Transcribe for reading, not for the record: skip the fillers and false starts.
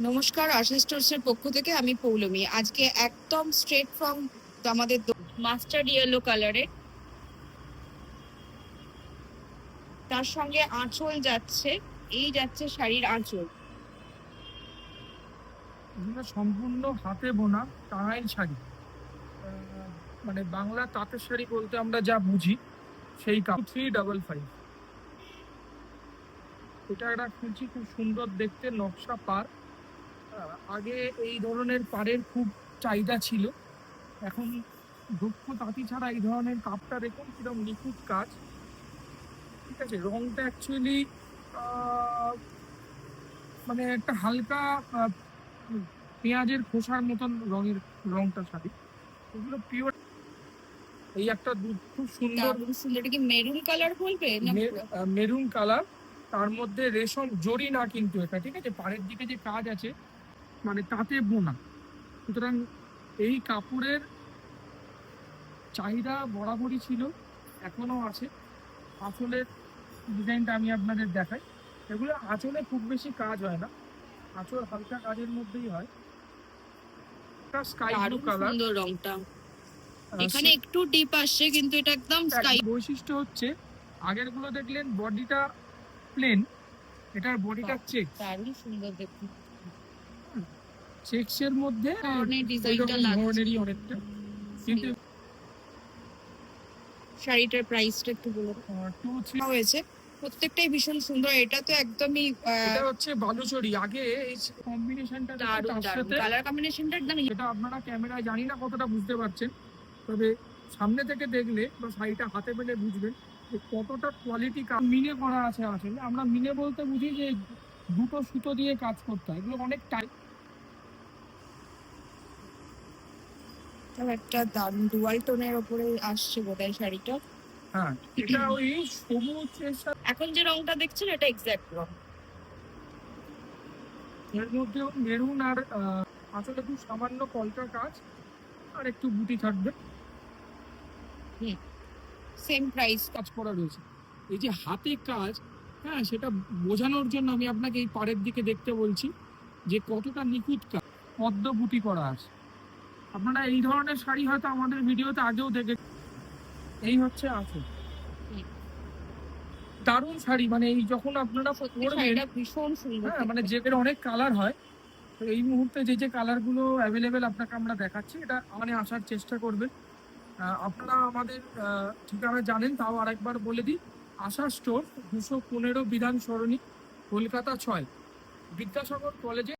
নমস্কার, আশা স্টোরসের পক্ষ থেকে আমি পৌলমী। আজকে একদম স্ট্রেট ফ্রম আমাদের মাস্টার্ড ইয়েলো কালারের, তার সঙ্গে আঁচল যাচ্ছে, এই যাচ্ছে শাড়ির আঁচল। এগুলো সম্পূর্ণ হাতে বোনা টাঙ্গাইল শাড়ি। মানে বাংলা তাঁতের শাড়ি বলতে আমরা যা বুঝি সেই কাপড় 355। এটা একটা খুঁজি, খুব সুন্দর দেখতে নকশা পার। আগে এই ধরনের পাড়ের খুব চাহিদা ছিল। এখন দক্ষ তাঁতি ছাড়া এই ধরনের কাপটা দেখুন কিরকম নিখুঁত কাজ। ঠিক আছে, রংটা অ্যাকচুয়ালি মানে একটা হালকা পেঁয়াজের খোসার মতন রংটা শাড়ি। এগুলো পিওর। এই একটা খুব সুন্দর এটা কি মেরুন কালার বলবে না? মেরুন কালার, তার মধ্যে রেশম জরি না কিন্তু এটা, ঠিক আছে, পাড়ের দিকে যে কাজ আছে মানে তাতে বোনা। সুতরাং এই কাপড়ের চাহিদা বরাবরই ছিল, এখনো আছে। আঁচলের ডিজাইনটা আমি আপনাদের দেখাই। এগুলো আঁচলে খুব বেশি কাজ হয় না, আঁচল হালকা কাজের মধ্যেই হয়। স্কাই ব্লু কালার, সুন্দর রংটা এখানে একটু ডিপ আসছে কিন্তু এটা একদম স্কাই। বৈশিষ্ট্য হচ্ছে আগের গুলো দেখলেন বডিটা প্লেন, এটার বডিটা চেক, দারুণ সুন্দর দেখুন। চেকসের মধ্যে ডিজাইনটা ধরনেরই অনেকটা। কিন্তু শাড়িটার প্রাইসটা একটু বলে হয়েছে, প্রত্যেকটাই ভীষণ সুন্দর। এটা তো একদমই এটা হচ্ছে বালুচরি। আগে এই কম্বিনেশনটা দারুণ দারুণ কালার কম্বিনেশনটা একদম। এটা আপনারা ক্যামেরায় জানি না কতটা বুঝতে পারছেন, তবে সামনে থেকে দেখলে বা শাড়িটা হাতে পেলে বুঝবেন যে কতটা কোয়ালিটি মিনে করা আছে। আসলে আমরা মিনে বলতে বুঝি যে দুটো সুতো দিয়ে কাজ করতে হয়, এগুলো অনেক টাইট। একটা দারুণ ডুয়াল টোনের উপরে আসছে বোধহয় শাড়িটা। হ্যাঁ, এটা ওই সবুজ, এখন যে রংটা দেখছেন এটা এক্স্যাক্ট রং। এর মধ্যে মেরুন আর আসলে খুব সামান্য কলকা কাজ আর একটু বুটি থাকবে। সেম প্রাইস কাজ করা রয়েছে। এই যে হাতে কাজ, হ্যাঁ, সেটা বোঝানোর জন্য আমি আপনাকে এই পাড়ের দিকে দেখতে বলছি যে কতটা নিখুঁত কাজ, পদ্ম বুটি করা আছে। আপনারা এই ধরনের শাড়ি হয়তো আমাদের ভিডিওতে আগেও দেখে। এই হচ্ছে আসল দারুণ শাড়ি। মানে এই যখন আপনারা পরবেন, ভীষণ সুন্দর, হ্যাঁ, মানে যেগুলো অনেক কালার হয়, তো এই মুহূর্তে যে কালারগুলো অ্যাভেলেবেল আপনাকে আমরা দেখাচ্ছি, এটা মানে আসার চেষ্টা করবেন। আপনারা আমাদের ঠিকানা জানেন, তাও আরেকবার বলে দিই। আশা স্টোর, 215 বিধান সরণি, কলকাতা 6, বিদ্যাসাগর কলেজে।